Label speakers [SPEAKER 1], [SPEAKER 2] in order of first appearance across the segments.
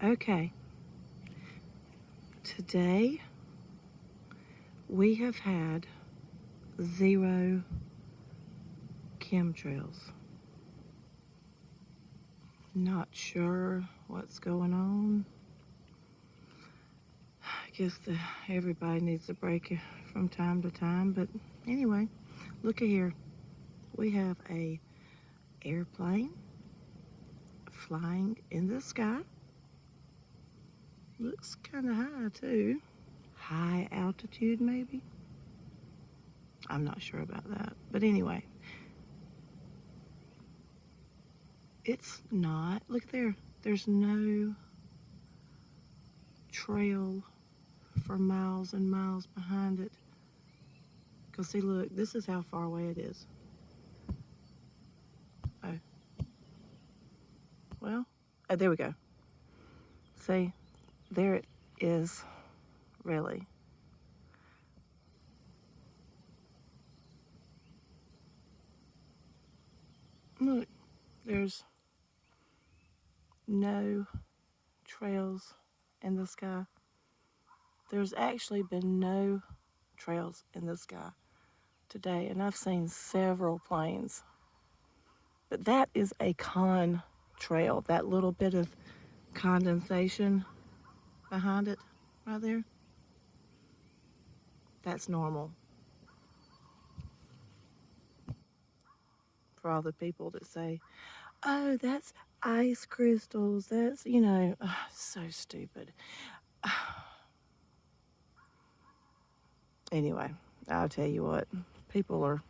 [SPEAKER 1] Okay, today we have had 0 chemtrails. Not sure what's going on. I guess everybody needs a break from time to time, but anyway, look at here. We have a airplane flying in the sky. Looks kind of high too. High altitude maybe. I'm not sure about that, but anyway, it's not. Look there. There's no trail for miles and miles behind it. Because see, look, this is how far away it is. Oh, well, oh, there we go. See, there it is, really. Look, there's no trails in the sky. There's actually been no trails in the sky today, and I've seen several planes. But that is a contrail, that little bit of condensation behind it right there. That's normal for all the people that say, oh, that's ice crystals. That's, so stupid. Anyway, I'll tell you what, people are,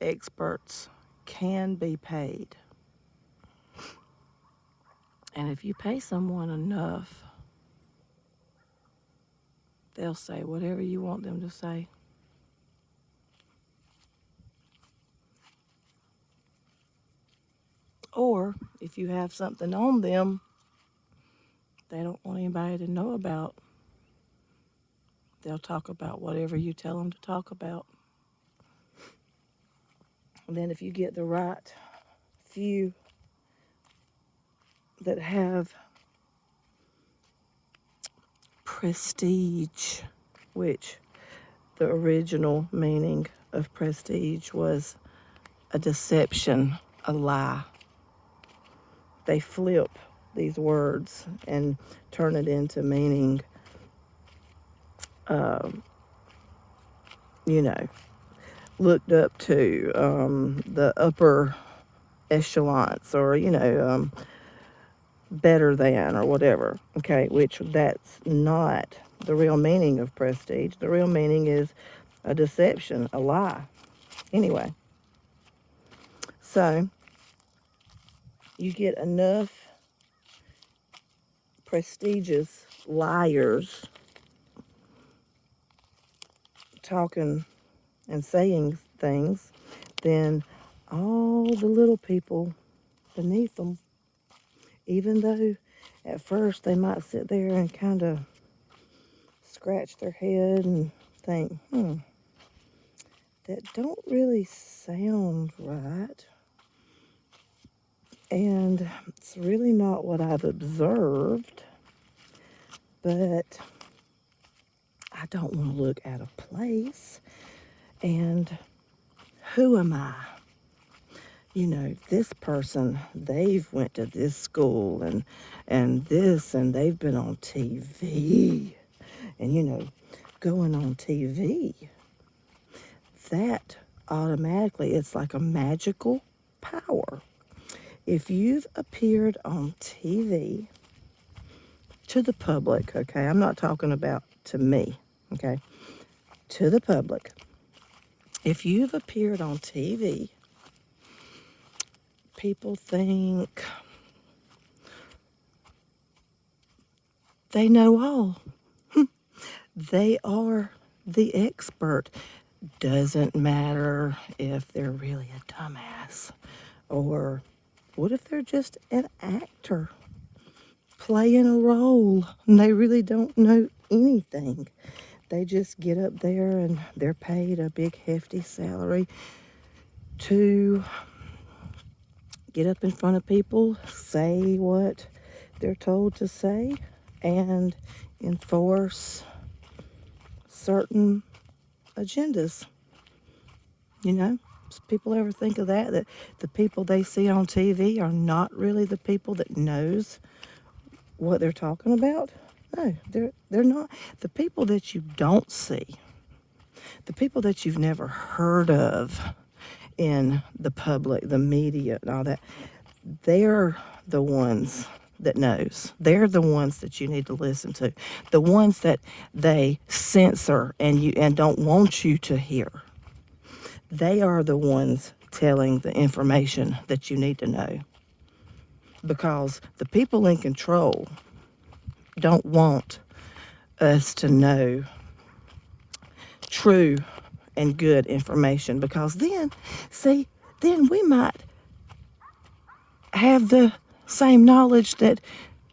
[SPEAKER 1] experts can be paid. And if you pay someone enough, they'll say whatever you want them to say. Or if you have something on them they don't want anybody to know about, they'll talk about whatever you tell them to talk about. And then if you get the right few that have prestige, which the original meaning of prestige was a deception, a lie. They flip these words and turn it into meaning, looked up to, the upper echelons, or, better than, or whatever, okay, which that's not the real meaning of prestige. The real meaning is a deception, a lie. Anyway, so you get enough prestigious liars talking and saying things, then all the little people beneath them, even though at first they might sit there and kind of scratch their head and think, that don't really sound right. And it's really not what I've observed, but I don't want to look out of place. And who am I? This person, they've went to this school and this, and they've been on TV. And, going on TV, that automatically, it's like a magical power. If you've appeared on TV to the public, okay, I'm not talking about to me, okay, to the public. If you've appeared on TV, people think they know all. They are the expert. Doesn't matter if they're really a dumbass, or what if they're just an actor playing a role and they really don't know anything. They just get up there and they're paid a big hefty salary to get up in front of people, say what they're told to say, and enforce certain agendas. You know, does people ever think of that? That the people they see on TV are not really the people that knows what they're talking about? No, they're not. The people that you don't see, the people that you've never heard of in the public, the media, and all that, they're the ones that knows. They're the ones that you need to listen to. The ones that they censor and don't want you to hear. They are the ones telling the information that you need to know. Because the people in control don't want us to know true and good information, because then we might have the same knowledge that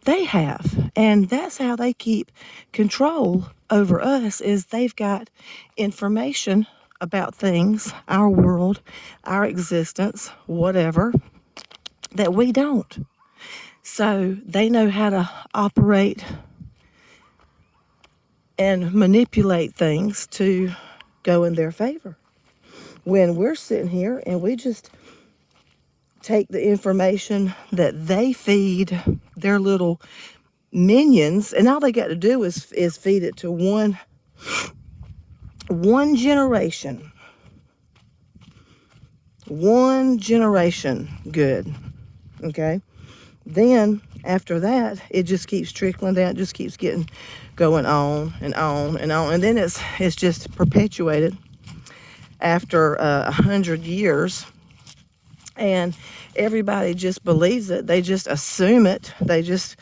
[SPEAKER 1] they have, and that's how they keep control over us. Is they've got information about things, our world, our existence, whatever, that we don't. So they know how to operate and manipulate things to go in their favor. When we're sitting here and we just take the information that they feed their little minions, and all they got to do is feed it to one generation. One generation good. Okay? Then after that, it just keeps trickling down, it just keeps going on and on and on. And then it's just perpetuated after 100 years. And everybody just believes it. They just assume it. They just,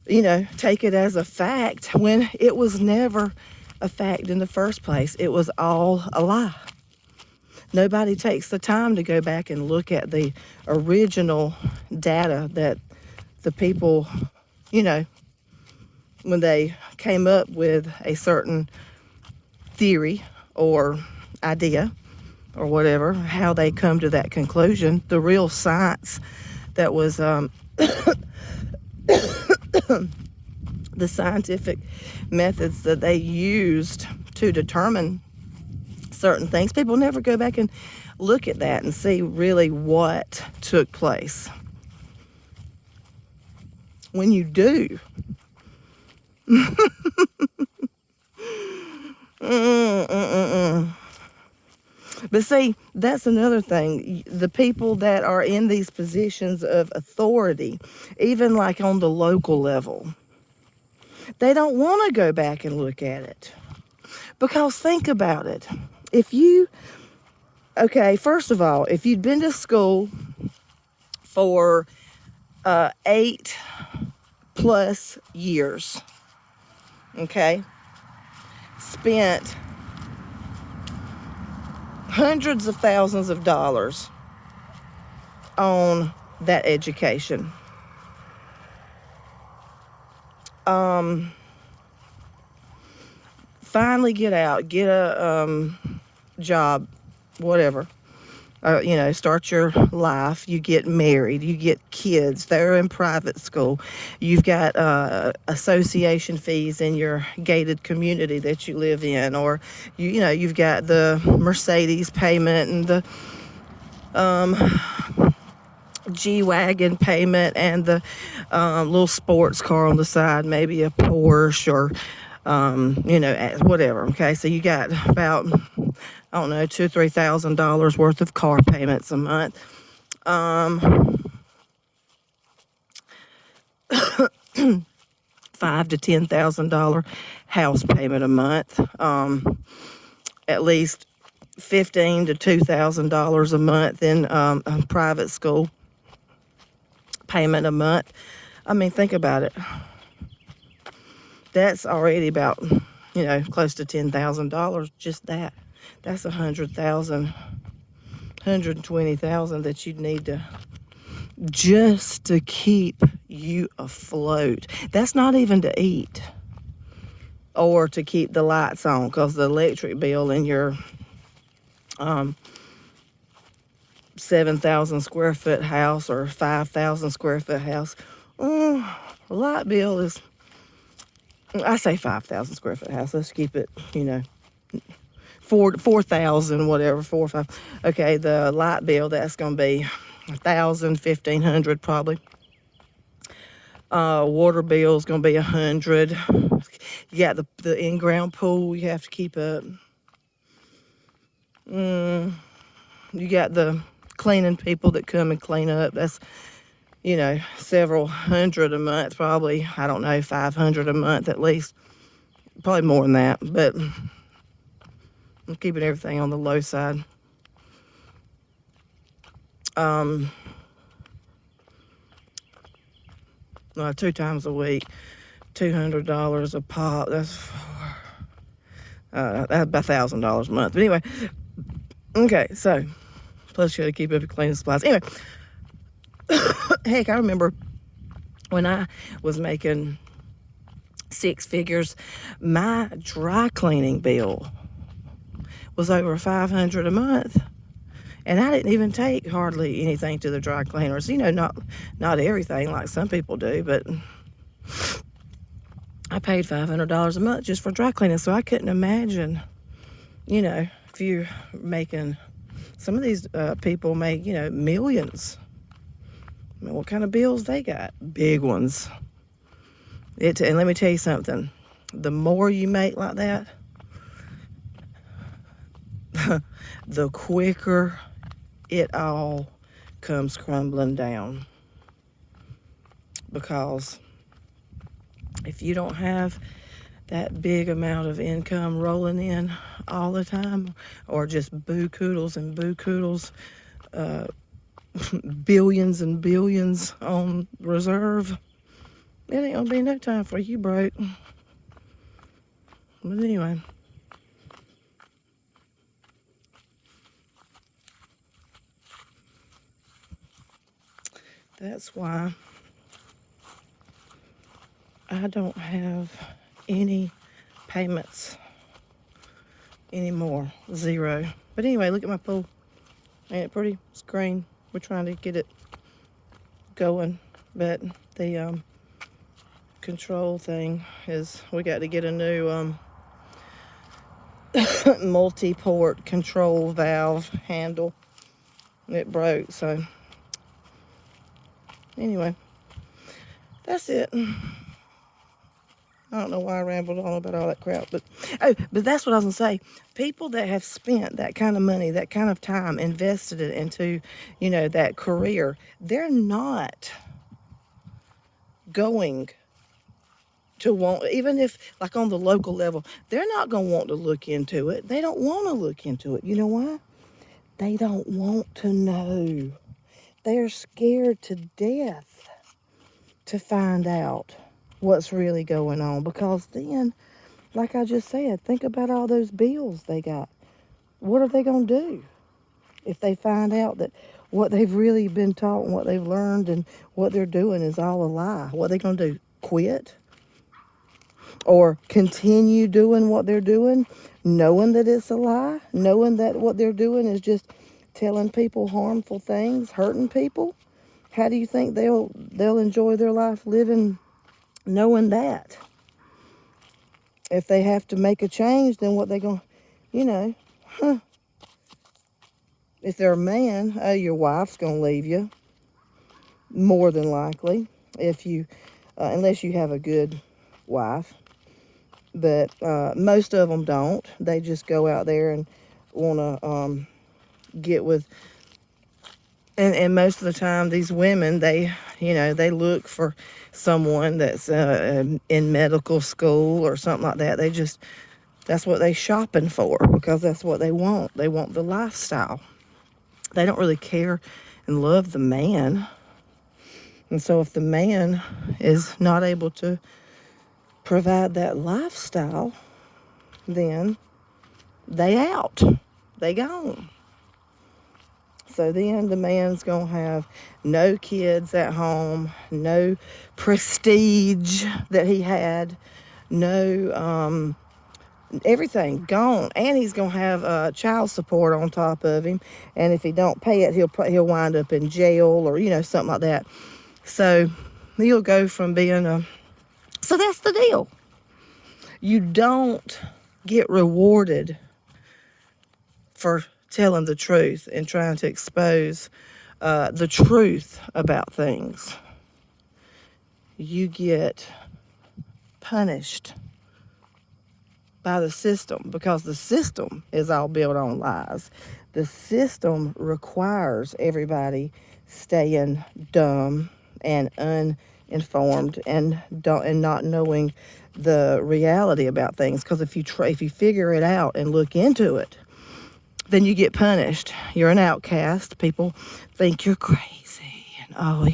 [SPEAKER 1] take it as a fact when it was never a fact in the first place. It was all a lie. Nobody takes the time to go back and look at the original data that the people, when they came up with a certain theory or idea or whatever, how they come to that conclusion, the real science that was the scientific methods that they used to determine certain things. People never go back and look at that and see really what took place. When you do, But see, that's another thing. The people that are in these positions of authority, even like on the local level, they don't want to go back and look at it. Because think about it. First of all, if you'd been to school for 8+ years, spent hundreds of thousands of dollars on that education. Finally get out, get a job, whatever. Start your life. You get married. You get kids. They're in private school. You've got association fees in your gated community that you live in, or you've got the Mercedes payment and the G-Wagon payment and the little sports car on the side, maybe a Porsche or whatever. Okay, so you got about $2,000 or $3,000 worth of car payments a month. $5,000 to $10,000 house payment a month. At least $1,500 to $2,000 a month in private school payment a month. I mean, think about it. That's already about, close to $10,000. Just that. That's $100,000, $120,000 that you'd need to just to keep you afloat. That's not even to eat. or to keep the lights on, because the electric bill in your 7,000 square foot house or 5,000 square foot house, the light bill is, I say 5,000 square foot house. Let's keep it, 4,000, whatever, 4 or 5. Okay, the light bill, that's going to be 1,000, 1,500 probably. Water bill is going to be 100. You got the in-ground pool you have to keep up. You got the cleaning people that come and clean up. That's, several hundred a month, probably. I don't know, 500 a month at least. Probably more than that, but I'm keeping everything on the low side. 2 times a week, $200 a pop. That's about $1,000 a month. But anyway, okay, so plus you got to keep up your cleaning supplies. Anyway, heck, I remember when I was making 6 figures, my dry cleaning bill was over $500 a month. And I didn't even take hardly anything to the dry cleaners. Not everything like some people do, but I paid $500 a month just for dry cleaning. So I couldn't imagine, if you're making, some of these people make, millions. I mean, what kind of bills they got? Big ones. And let me tell you something. The more you make like that, the quicker it all comes crumbling down. Because if you don't have that big amount of income rolling in all the time, or just boo-koodles and boo-koodles, billions and billions on reserve, it ain't gonna be no time for you broke. But anyway. That's why I don't have any payments anymore. 0. But anyway, look at my pool. Ain't it pretty? It's green. We're trying to get it going. But the control thing is, we got to get a new multi-port control valve handle. It broke, so anyway, that's it. I don't know why I rambled on about all that crap, but that's what I was gonna say. People that have spent that kind of money, that kind of time, invested it into, that career, they're not going to want, even if like on the local level, they're not gonna want to look into it. They don't want to look into it. You know why? They don't want to know. They're scared to death to find out what's really going on, because then, like I just said, think about all those bills they got. What are they going to do if they find out that what they've really been taught and what they've learned and what they're doing is all a lie? What are they going to do? Quit? Or continue doing what they're doing, knowing that it's a lie, knowing that what they're doing is just telling people harmful things, hurting people? How do you think they'll enjoy their life living knowing that? If they have to make a change, then what they going to, if they're a man, your wife's going to leave you, more than likely, if you, unless you have a good wife. But most of them don't. They just go out there and want to get with, and most of the time these women, they look for someone that's in medical school or something like that. That's what they shopping for, because that's what they want. They want the lifestyle. They don't really care and love the man. And so if the man is not able to provide that lifestyle, then they out. They gone. So then the man's going to have no kids at home, no prestige that he had no, everything gone, and he's gonna have child support on top of him. And if he don't pay it, he'll wind up in jail or something like that. So he'll go from being a. So that's the deal. You don't get rewarded for telling the truth and trying to expose the truth about things. You get punished by the system, because the system is all built on lies. The system requires everybody staying dumb and uninformed and not knowing the reality about things. Because if you figure it out and look into it, then you get punished. You're an outcast. People think you're crazy, and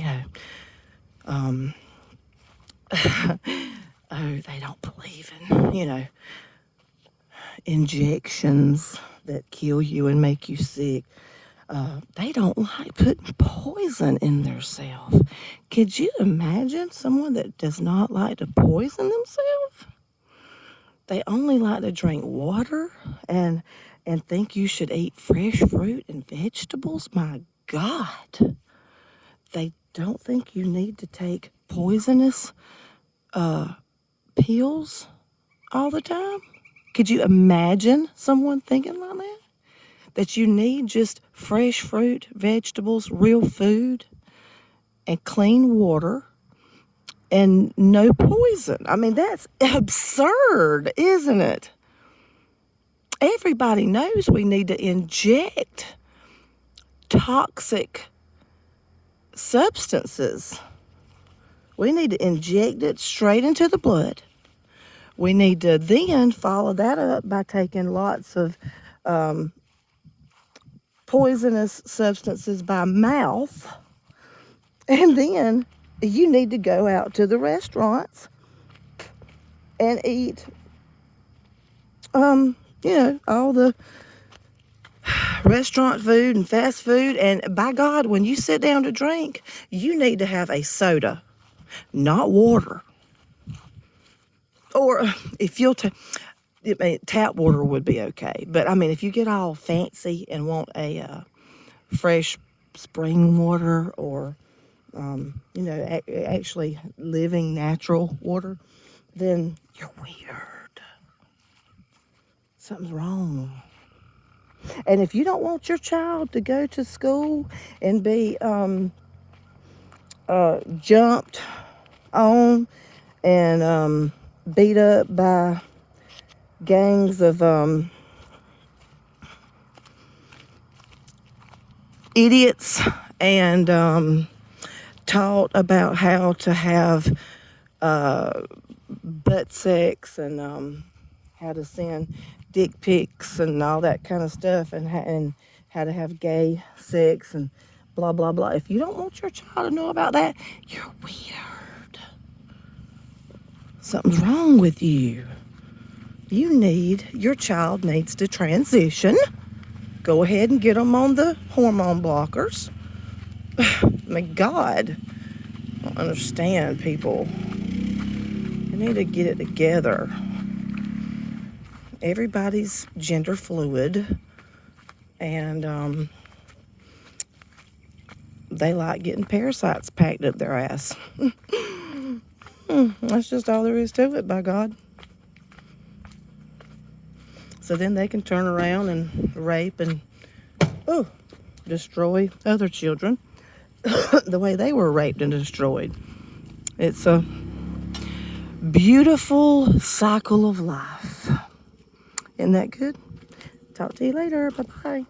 [SPEAKER 1] they don't believe in injections that kill you and make you sick. They don't like putting poison in themselves. Could you imagine someone that does not like to poison themselves? They only like to drink water and think you should eat fresh fruit and vegetables. My God. They don't think you need to take poisonous pills all the time. Could you imagine someone thinking like that? That you need just fresh fruit, vegetables, real food, and clean water, and no poison. I mean, that's absurd, isn't it? Everybody knows we need to inject toxic substances. We need to inject it straight into the blood. We need to then follow that up by taking lots of poisonous substances by mouth. And then you need to go out to the restaurants and eat, all the restaurant food and fast food. And by God, when you sit down to drink, you need to have a soda, not water. Or if you'll tap water would be okay. But I mean, if you get all fancy and want a fresh spring water or, actually living natural water, then you're weird. Something's wrong. And if you don't want your child to go to school and be jumped on and beat up by gangs of idiots and taught about how to have butt sex and how to send dick pics and all that kind of stuff, and how to have gay sex and blah blah blah. If you don't want your child to know about that, you're weird. Something's wrong with you. Your child needs to transition. Go ahead and get them on the hormone blockers. My God, I don't understand people. They need to get it together. Everybody's gender fluid, and they like getting parasites packed up their ass. That's just all there is to it, by God. So then they can turn around and rape and destroy other children the way they were raped and destroyed. It's a beautiful cycle of life. Isn't that good? Talk to you later. Bye-bye.